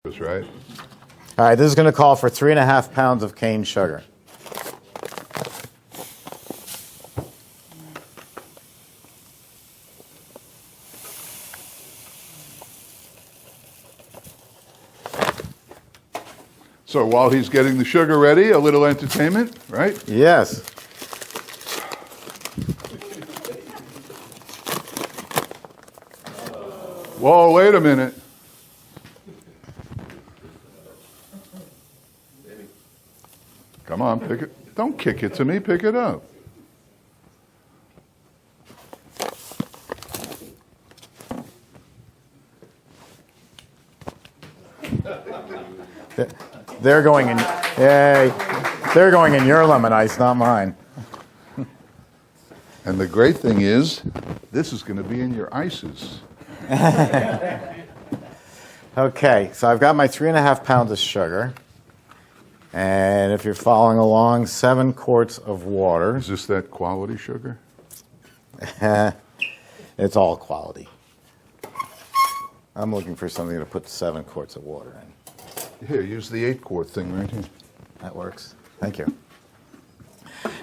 That's right. All right, this is going to call for 3.5 pounds of cane sugar. So while he's getting the sugar ready, a little entertainment, right? Yes. Whoa, wait a minute. Come on, pick it. Don't kick it to me, pick it up. They're going in. Yay! They're going in your lemon ice, not mine. And the great thing is, this is going to be in your ices. Okay, so I've got my 3.5 pounds of sugar. And if you're following along, 7 quarts of water. Is this that quality sugar? It's all quality. I'm looking for something to put 7 quarts of water in. Here, use the 8-quart thing right here. That works. Thank you.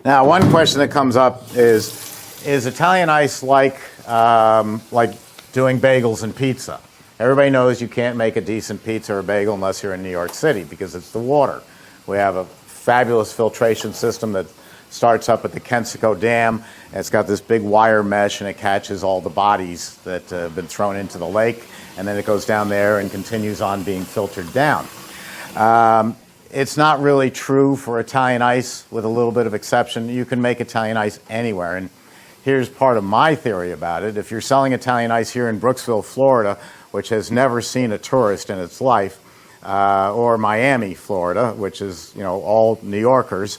Now, one question that comes up is Italian ice like doing bagels and pizza? Everybody knows you can't make a decent pizza or bagel unless you're in New York City because it's the water. We have a fabulous filtration system that starts up at the Kensico Dam. And it's got this big wire mesh, and it catches all the bodies that have been thrown into the lake, and then it goes down there and continues on being filtered down. It's not really true for Italian ice, with a little bit of exception. You can make Italian ice anywhere, and here's part of my theory about it. If you're selling Italian ice here in Brooksville, Florida, which has never seen a tourist in its life, or Miami, Florida, which is, all New Yorkers,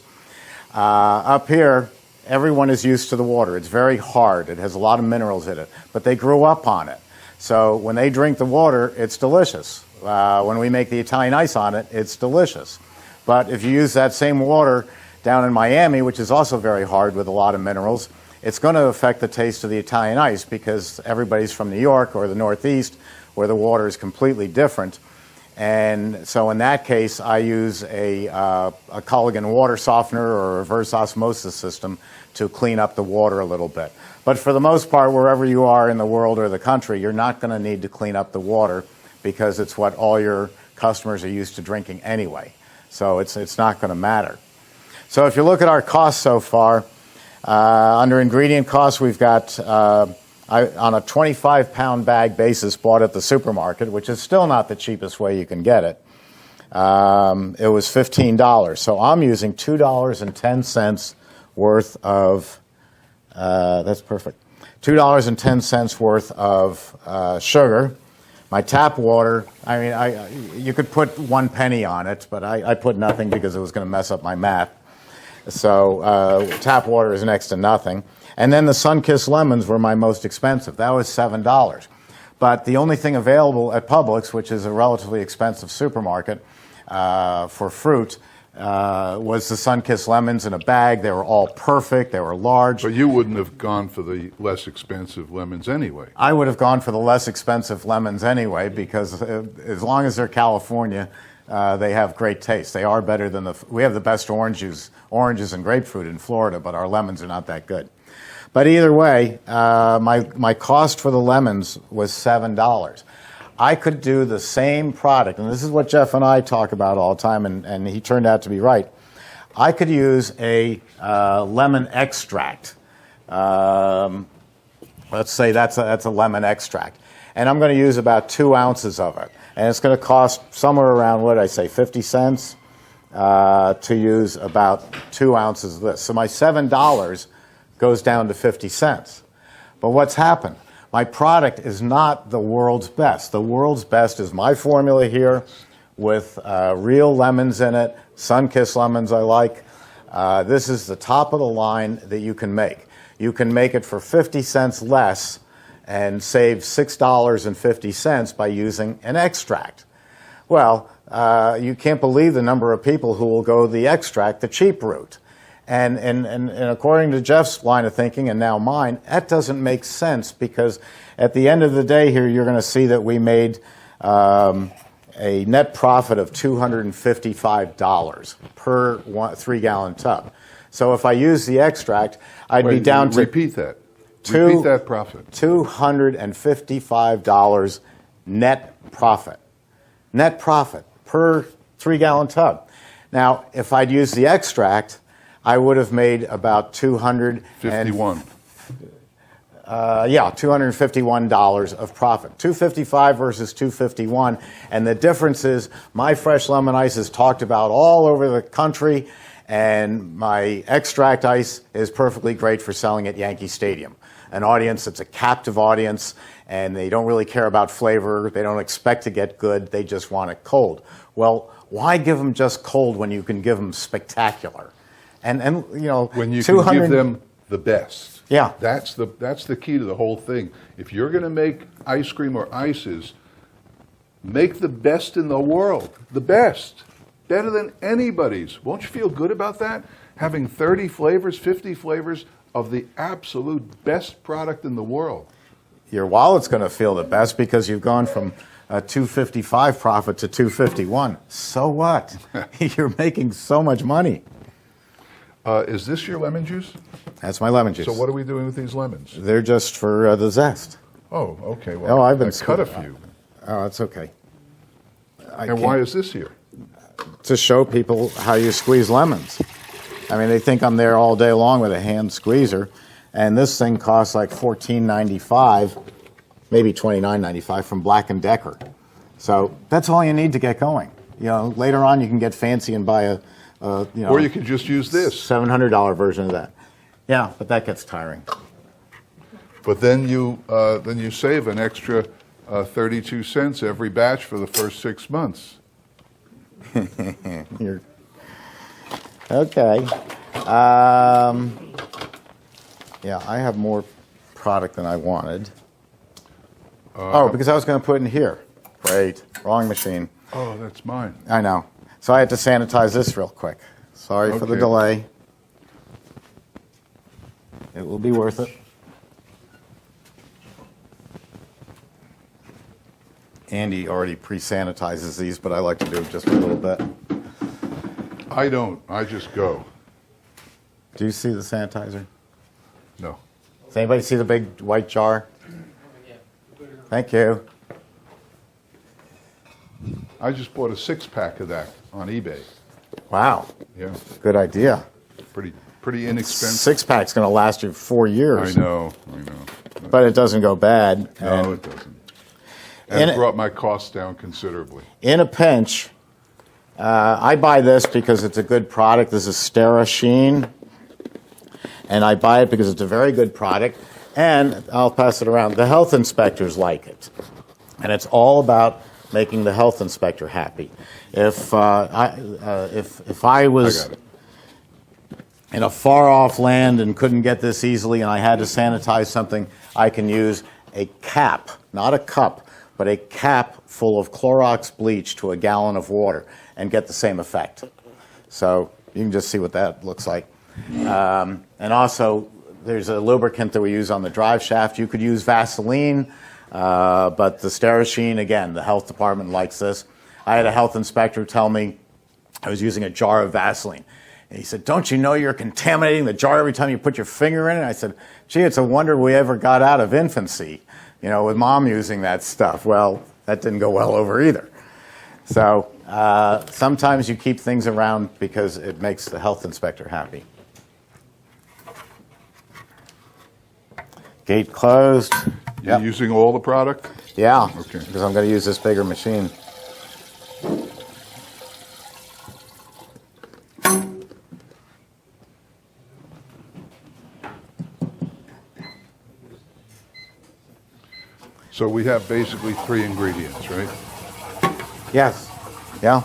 up here, everyone is used to the water. It's very hard. It has a lot of minerals in it, but they grew up on it. So when they drink the water, it's delicious. When we make the Italian ice on it, it's delicious. But if you use that same water down in Miami, which is also very hard with a lot of minerals, it's going to affect the taste of the Italian ice because everybody's from New York or the Northeast where the water is completely different. And so in that case, I use a Culligan water softener or a reverse osmosis system to clean up the water a little bit. But for the most part, wherever you are in the world or the country, you're not going to need to clean up the water because it's what all your customers are used to drinking anyway. So it's not going to matter. So if you look at our costs so far, under ingredient costs, we've got, on a 25-pound bag basis bought at the supermarket, which is still not the cheapest way you can get it, it was $15. So I'm using $2.10 worth of, that's perfect, $2.10 worth of sugar. My tap water, you could put 1 penny on it, but I put nothing because it was going to mess up my math. So tap water is next to nothing. And then the Sunkist lemons were my most expensive. That was $7. But the only thing available at Publix, which is a relatively expensive supermarket for fruit, was the Sunkist lemons in a bag. They were all perfect. They were large. But you wouldn't have gone for the less expensive lemons anyway. I would have gone for the less expensive lemons anyway because as long as they're California, they have great taste. They are better than we have the best oranges and grapefruit in Florida, but our lemons are not that good. But either way, my cost for the lemons was $7. I could do the same product, and this is what Jeff and I talk about all the time, and he turned out to be right. I could use a lemon extract. Let's say that's a lemon extract. And I'm going to use about 2 ounces of it. And it's going to cost somewhere around, what did I say, 50 cents to use about 2 ounces of this. So my $7 goes down to 50 cents. But what's happened? My product is not the world's best. The world's best is my formula here with real lemons in it, Sunkist lemons I like. This is the top of the line that you can make. You can make it for 50 cents less and save $6.50 by using an extract. Well, you can't believe the number of people who will go the extract, the cheap route. And according to Jeff's line of thinking, and now mine, that doesn't make sense, because at the end of the day here, you're going to see that we made a net profit of $255 per 3-gallon tub. So if I use the extract, I'd be down to... Repeat that. Repeat that profit. $255 net profit. Net profit per 3-gallon tub. Now, if I'd used the extract, I would have made about $251 of profit. $255 versus $251, and the difference is my fresh lemon ice is talked about all over the country, and my extract ice is perfectly great for selling at Yankee Stadium, an audience that's a captive audience, and they don't really care about flavor. They don't expect to get good. They just want it cold. Well, why give them just cold when you can give them spectacular? And you know, when you can give them the best. Yeah. That's the key to the whole thing. If you're going to make ice cream or ices, make the best in the world. The best. Better than anybody's. Won't you feel good about that? Having 30 flavors, 50 flavors of the absolute best product in the world. Your wallet's going to feel the best because you've gone from a $255 profit to $251. So what? You're making so much money. Is this your lemon juice? That's my lemon juice. So what are we doing with these lemons? They're just for the zest. Oh, okay. Well, I've been cut a few. Oh, that's okay. And why is this here? To show people how you squeeze lemons. I mean, they think I'm there all day long with a hand squeezer, and this thing costs like $14.95, maybe $29.95 from Black & Decker. So that's all you need to get going. You know, later on you can get fancy and buy or you could just use this $700 version of that. Yeah, but that gets tiring. But then you save an extra 32 cents every batch for the first 6 months. You're okay. Yeah, I have more product than I wanted. Because I was going to put it in here. Great, wrong machine. Oh, that's mine. I know. So I had to sanitize this real quick. Sorry for the delay. It will be worth it. Andy already pre-sanitizes these, but I like to do just a little bit. I don't. I just go. Do you see the sanitizer? No. Does anybody see the big white jar? Thank you. I just bought a 6-pack of that on eBay. Wow. Yeah. Good idea. Pretty inexpensive. 6-pack's going to last you 4 years. I know. But it doesn't go bad. No, it doesn't. And it brought my costs down considerably. In a pinch, I buy this because it's a good product. This is Stera Sheen. And I buy it because it's a very good product. And I'll pass it around. The health inspectors like it. And it's all about making the health inspector happy. If I was in a far-off land and couldn't get this easily and I had to sanitize something, I can use a cap, not a cup, but a cap full of Clorox bleach to a gallon of water and get the same effect. So you can just see what that looks like. And also, there's a lubricant that we use on the drive shaft. You could use Vaseline, but the Stera Sheen, again, the health department likes this. I had a health inspector tell me I was using a jar of Vaseline. And he said, "Don't you know you're contaminating the jar every time you put your finger in it?" I said, "Gee, it's a wonder we ever got out of infancy, you know, with mom using that stuff." Well, that didn't go well over either. So sometimes you keep things around because it makes the health inspector happy. Gate closed. You're using all the product? Yeah, Okay. because I'm going to use this bigger machine. So we have basically 3 ingredients, right? Yes. Yeah.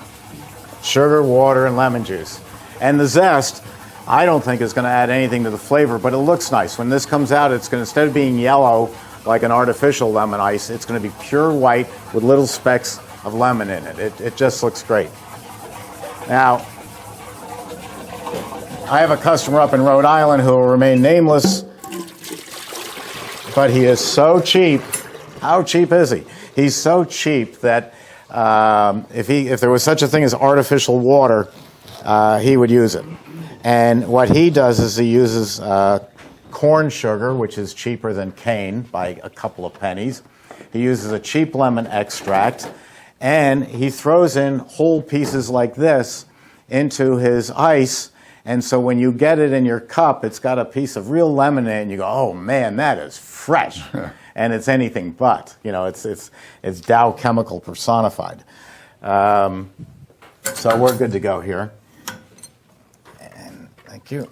Sugar, water, and lemon juice. And the zest, I don't think is going to add anything to the flavor, but it looks nice. When this comes out, it's going to, instead of being yellow like an artificial lemon ice, it's going to be pure white with little specks of lemon in it. It just looks great. Now, I have a customer up in Rhode Island who will remain nameless, but he is so cheap. How cheap is he? He's so cheap that if there was such a thing as artificial water, he would use it. And what he does is he uses corn sugar, which is cheaper than cane by a couple of pennies. He uses a cheap lemon extract, and he throws in whole pieces like this into his ice. And so when you get it in your cup, it's got a piece of real lemon in it, and you go, oh man, that is fresh. And it's anything but. You know, it's Dow Chemical personified. So we're good to go here. And thank you.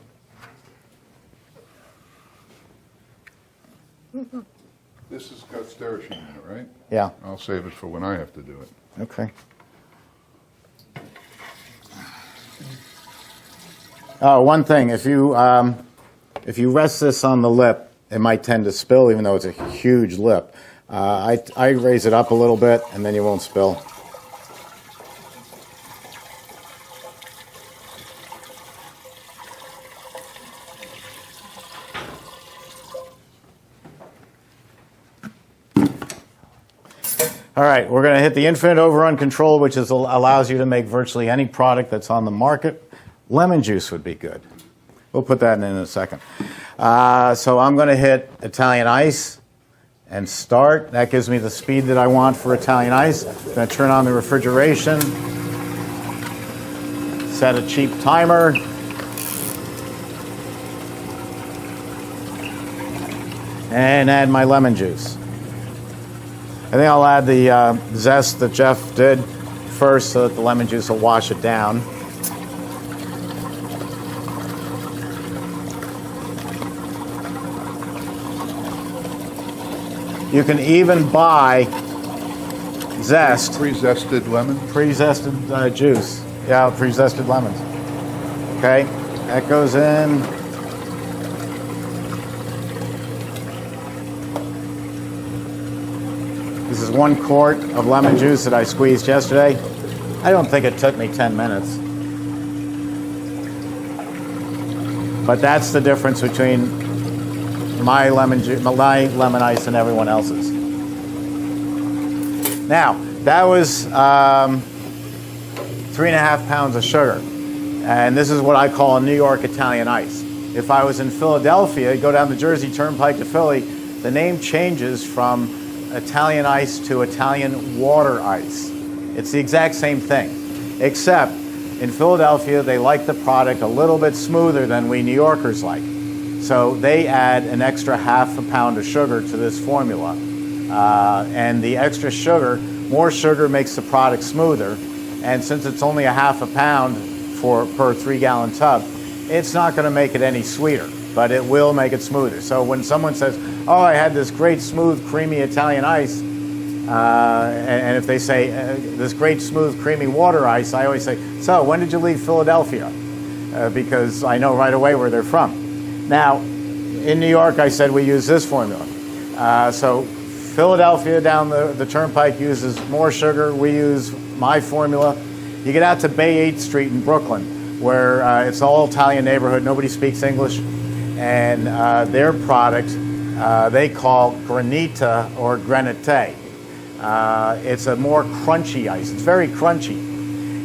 This has got sterishine in it, right? Yeah. I'll save it for when I have to do it. Okay. Oh, one thing, if you rest this on the lip, it might tend to spill, even though it's a huge lip. I raise it up a little bit, and then you won't spill. All right, we're going to hit the infinite overrun control, which allows you to make virtually any product that's on the market. Lemon juice would be good. We'll put that in a second. So I'm going to hit Italian ice and start. That gives me the speed that I want for Italian ice. I'm going to turn on the refrigeration, set a cheap timer, and add my lemon juice. I think I'll add the zest that Jeff did first so that the lemon juice will wash it down. You can even buy zest. Pre-zested lemon? Pre-zested juice. Yeah, pre-zested lemons. Okay, that goes in. This is 1 quart of lemon juice that I squeezed yesterday. I don't think it took me 10 minutes. But that's the difference between my lemon ice and everyone else's. Now, that was 3.5 pounds of sugar. And this is what I call a New York Italian ice. If I was in Philadelphia, go down the Jersey Turnpike to Philly, the name changes from Italian ice to Italian water ice. It's the exact same thing, except in Philadelphia, they like the product a little bit smoother than we New Yorkers like. So they add an extra 1/2 pound of sugar to this formula. And the extra sugar, more sugar makes the product smoother. And since it's only 1/2 pound per 3-gallon tub, it's not going to make it any sweeter, but it will make it smoother. So when someone says, oh, I had this great smooth, creamy Italian ice, and if they say this great smooth, creamy water ice, I always say, so when did you leave Philadelphia? Because I know right away where they're from. Now, in New York, I said we use this formula. So Philadelphia down the turnpike uses more sugar. We use my formula. You get out to Bay 8th Street in Brooklyn, where it's all Italian neighborhood. Nobody speaks English. And their product, they call granita or granite. It's a more crunchy ice. It's very crunchy.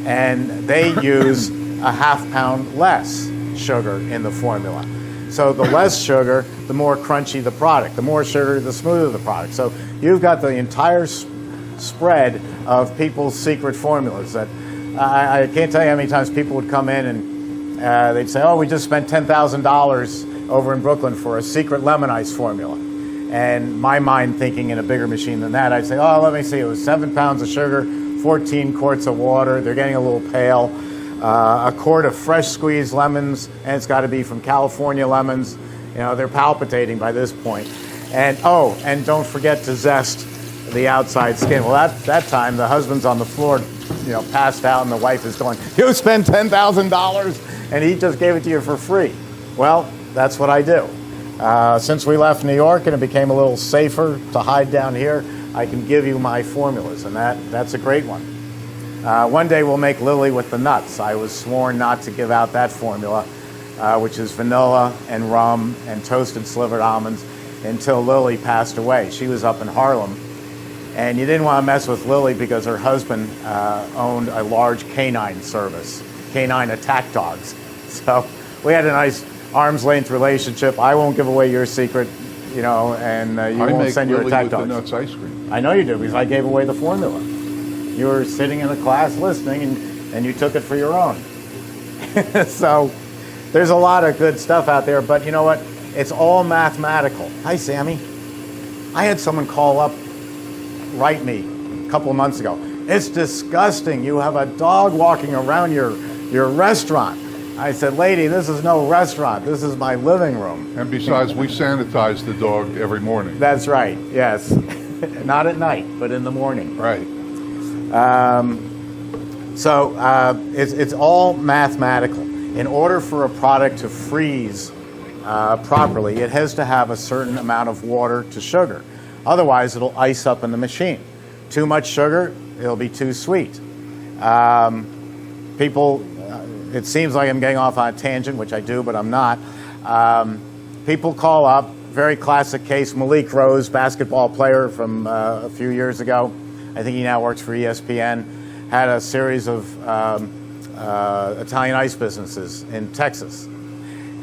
And they use 1/2 pound less sugar in the formula. So the less sugar, the more crunchy the product. The more sugar, the smoother the product. So you've got the entire spread of people's secret formulas. That I can't tell you how many times people would come in and they'd say, oh, we just spent $10,000 over in Brooklyn for a secret lemon ice formula. And my mind thinking in a bigger machine than that, I'd say, oh, let me see, it was 7 pounds of sugar, 14 quarts of water, they're getting a little pale. A quart of fresh squeezed lemons, and it's got to be from California lemons. You know, they're palpitating by this point. And oh, and don't forget to zest the outside skin. Well, that time the husband's on the floor, you know, passed out, and the wife is going, you spent $10,000, and he just gave it to you for free. Well, that's what I do. Since we left New York and it became a little safer to hide down here, I can give you my formulas, and that's a great one. One day we'll make Lily with the nuts. I was sworn not to give out that formula, which is vanilla and rum and toasted slivered almonds, until Lily passed away. She was up in Harlem, and you didn't want to mess with Lily because her husband owned a large canine service, canine attack dogs. So we had a nice arm's length relationship. I won't give away your secret, you know, and you won't send your attack dogs. I make Lily with the nuts ice cream. I know you do, because I gave away the formula. You were sitting in a class listening, and you took it for your own. So there's a lot of good stuff out there, but you know what? It's all mathematical. Hi, Sammy. I had someone call up, write me a couple of months ago. It's disgusting. You have a dog walking around your restaurant. I said, lady, this is no restaurant. This is my living room. And besides, we sanitize the dog every morning. That's right, yes. Not at night, but in the morning. Right. It's all mathematical. In order for a product to freeze properly, it has to have a certain amount of water to sugar. Otherwise, it'll ice up in the machine. Too much sugar, it'll be too sweet. People, it seems like I'm getting off on a tangent, which I do, but I'm not. People call up, very classic case, Malik Rose, basketball player from a few years ago. I think he now works for ESPN, had a series of Italian ice businesses in Texas.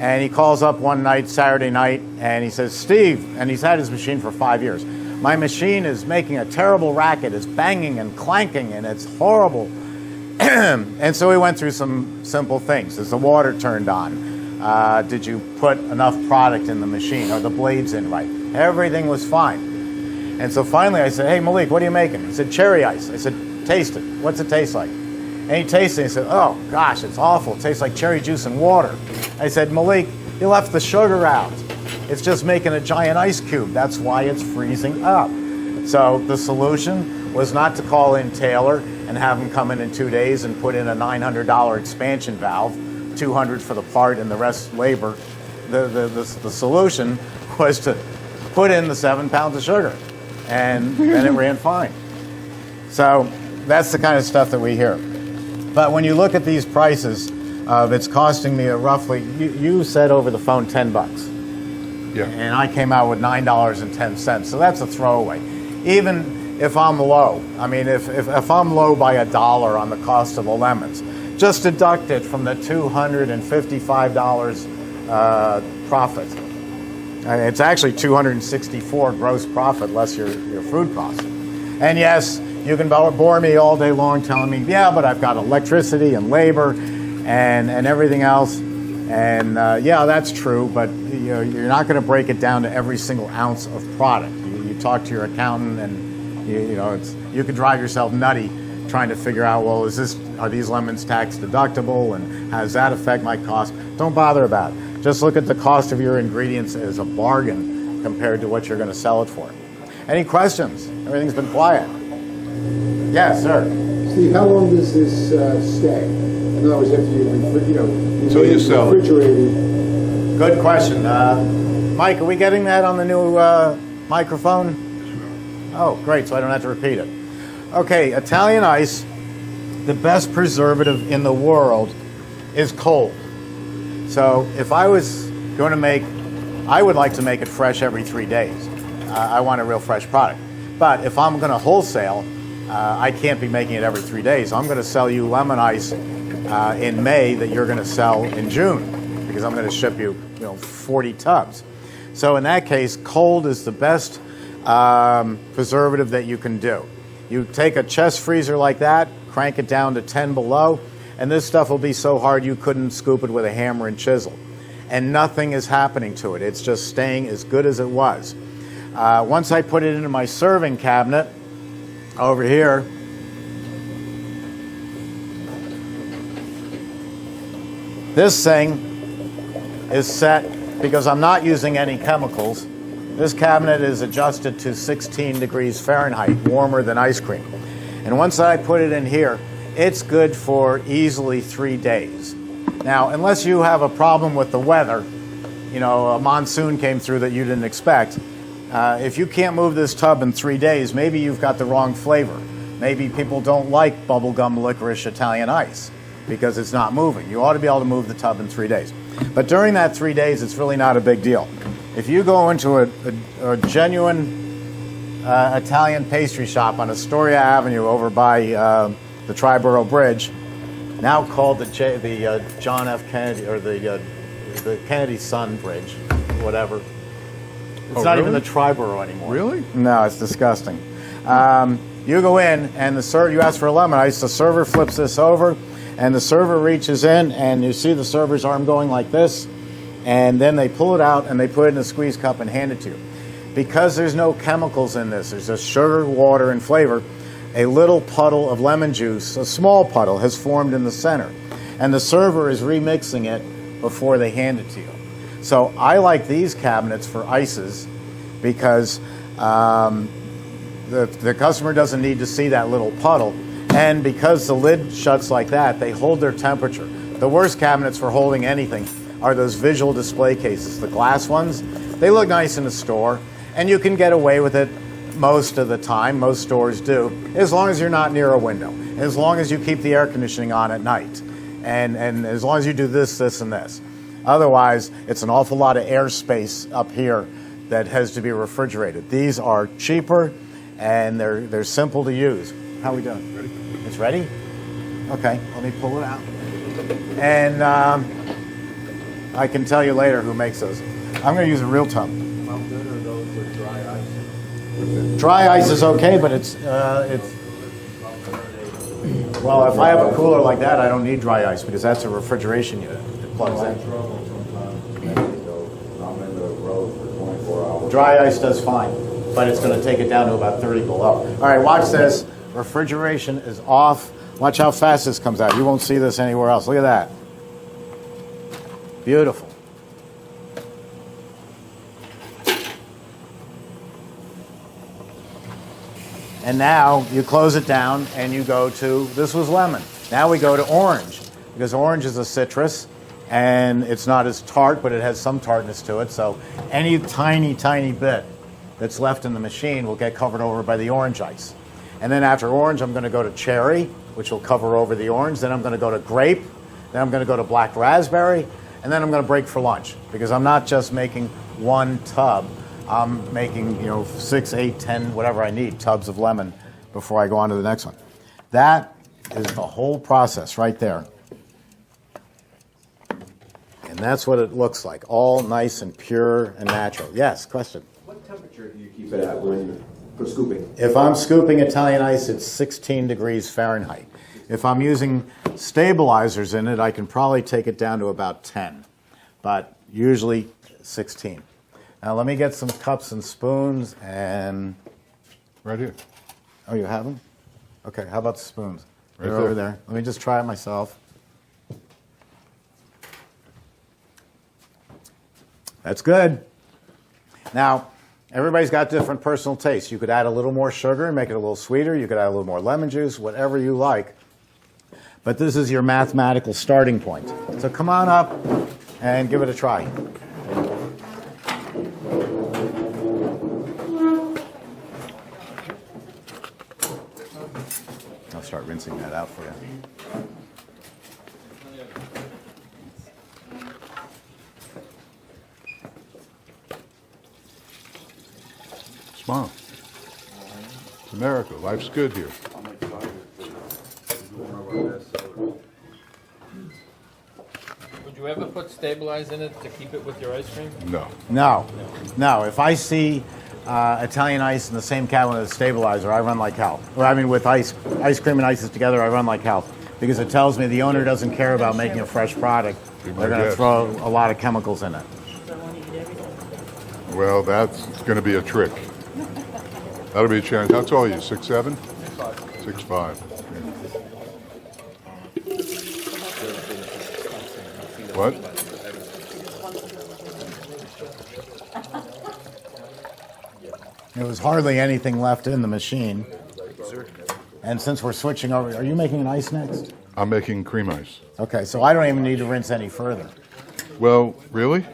And he calls up one night, Saturday night, and he says, Steve, and he's had his machine for 5 years, my machine is making a terrible racket, it's banging and clanking, and it's horrible. And so we went through some simple things. Is the water turned on? Did you put enough product in the machine? Are the blades in right? Everything was fine. And so finally I said, hey, Malik, what are you making? He said, cherry ice. I said, taste it. What's it taste like? And he tasted it and he said, oh, gosh, it's awful. It tastes like cherry juice and water. I said, Malik, you left the sugar out. It's just making a giant ice cube. That's why it's freezing up. So the solution was not to call in Taylor and have him come in 2 days and put in a $900 expansion valve, $200 for the part and the rest labor. The solution was to put in the 7 pounds of sugar, and then it ran fine. So that's the kind of stuff that we hear. But when you look at these prices, it's costing me roughly, you said over the phone $10. Yeah. And I came out with $9.10. So that's a throwaway. Even if I'm low, I mean, if I'm low by $1 on the cost of the lemons, just deduct it from the $255 profit. It's actually $264 gross profit less your food cost. And yes, you can bore me all day long telling me, yeah, but I've got electricity and labor and everything else. And yeah, that's true, but you're not going to break it down to every single ounce of product. You talk to your accountant, and you could drive yourself nutty trying to figure out, well, are these lemons tax deductible, and how does that affect my cost? Don't bother about it. Just look at the cost of your ingredients as a bargain compared to what you're going to sell it for. Any questions? Everything's been quiet. Yes, sir. Steve, how long does this stay? In other words, after Until you sell it. refrigerated. Good question. Mike, are we getting that on the new microphone? Oh, great, so I don't have to repeat it. Okay, Italian ice, the best preservative in the world is cold. So if I was going to I would like to make it fresh every 3 days. I want a real fresh product. But if I'm going to wholesale, I can't be making it every 3 days. I'm going to sell you lemon ice in May that you're going to sell in June, because I'm going to ship you 40 tubs. So in that case, cold is the best preservative that you can do. You take a chest freezer like that, crank it down to 10 below, and this stuff will be so hard you couldn't scoop it with a hammer and chisel. And nothing is happening to it. It's just staying as good as it was. Once I put it into my serving cabinet over here, this thing is set, because I'm not using any chemicals. This cabinet is adjusted to 16 degrees Fahrenheit, warmer than ice cream. And once I put it in here, it's good for easily 3 days. Now, unless you have a problem with the weather, a monsoon came through that you didn't expect, if you can't move this tub in 3 days, maybe you've got the wrong flavor. Maybe people don't like bubblegum licorice Italian ice because it's not moving. You ought to be able to move the tub in 3 days. But during that 3 days, it's really not a big deal. If you go into a genuine Italian pastry shop on Astoria Avenue over by the Triborough Bridge, now called the John F. Kennedy, or the Kennedy's Son Bridge, whatever. It's not even the Triborough anymore. Really? No, it's disgusting. You go in, and you ask for a lemon ice, the server flips this over, and the server reaches in, and you see the server's arm going like this, and then they pull it out, and they put it in a squeeze cup and hand it to you. Because there's no chemicals in this, there's just sugar, water, and flavor, a little puddle of lemon juice, a small puddle, has formed in the center. And the server is remixing it before they hand it to you. So I like these cabinets for ices because the customer doesn't need to see that little puddle. And because the lid shuts like that, they hold their temperature. The worst cabinets for holding anything are those visual display cases, the glass ones. They look nice in the store, and you can get away with it most of the time. Most stores do, as long as you're not near a window, as long as you keep the air conditioning on at night, and as long as you do this, this, and this. Otherwise, it's an awful lot of airspace up here that has to be refrigerated. These are cheaper, and they're simple to use. How are we doing? Ready? It's ready? Okay, let me pull it out. And I can tell you later who makes those. I'm going to use a real tub. How good are those with dry ice? Dry ice is okay, but it's well, if I have a cooler like that, I don't need dry ice because that's a refrigeration unit. It plugs in. I'm in the road for 24 hours. Dry ice does fine, but it's going to take it down to about 30 below. All right, watch this. Refrigeration is off. Watch how fast this comes out. You won't see this anywhere else. Look at that. Beautiful. And now you close it down and you go to, this was lemon. Now we go to orange, because orange is a citrus and it's not as tart, but it has some tartness to it. So any tiny, tiny bit that's left in the machine will get covered over by the orange ice. And then after orange, I'm going to go to cherry, which will cover over the orange. Then I'm going to go to grape. Then I'm going to go to black raspberry. And then I'm going to break for lunch, because I'm not just making one tub. I'm making 6, 8, 10, whatever I need, tubs of lemon before I go on to the next one. That is the whole process right there. And that's what it looks like, all nice and pure and natural. Yes, question? What temperature do you keep it at for scooping? If I'm scooping Italian ice, it's 16 degrees Fahrenheit. If I'm using stabilizers in it, I can probably take it down to about 10, but usually 16. Now let me get some cups and spoons and... Right here. Oh, you have them? Okay, how about the spoons? Right They're there. over there. Let me just try it myself. That's good. Now, everybody's got different personal tastes. You could add a little more sugar and make it a little sweeter. You could add a little more lemon juice, whatever you like. But this is your mathematical starting point. So come on up and give it a try. I'll start rinsing that out for you. Smile. It's America. Life's good here. Would you ever put stabilize in it to keep it with your ice cream? No. No. If I see Italian ice in the same cabinet as stabilizer, I run like hell. Or I mean, with ice cream and ices together, I run like hell, because it tells me the owner doesn't care about making a fresh product. Be my They're going to guest. throw a lot of chemicals in it. Well, that's going to be a trick. That'll be a challenge. How tall are you? 6'7"? 6'5". What? There was hardly anything left in the machine. And since we're switching over, are you making an ice next? I'm making cream ice. Okay, so I don't even need to rinse any further. Well, really?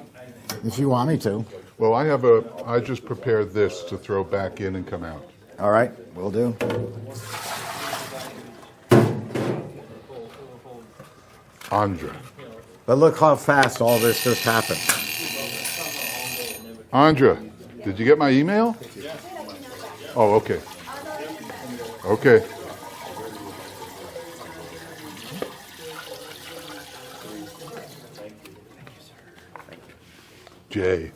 If you want me to. Well, I just prepared this to throw back in and come out. All right, will do. Andra. But look how fast all this just happened. Andra, did you get my email? Oh, okay. Okay. Jay.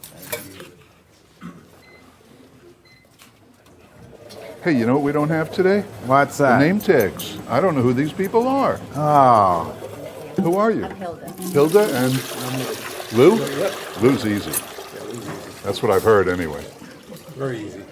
Hey, you know what we don't have today? What's The that? name tags. I don't know who these people are. Oh, Who are you? I'm Hilda. Hilda and Lou? Lou's easy. That's what I've heard anyway. Very easy.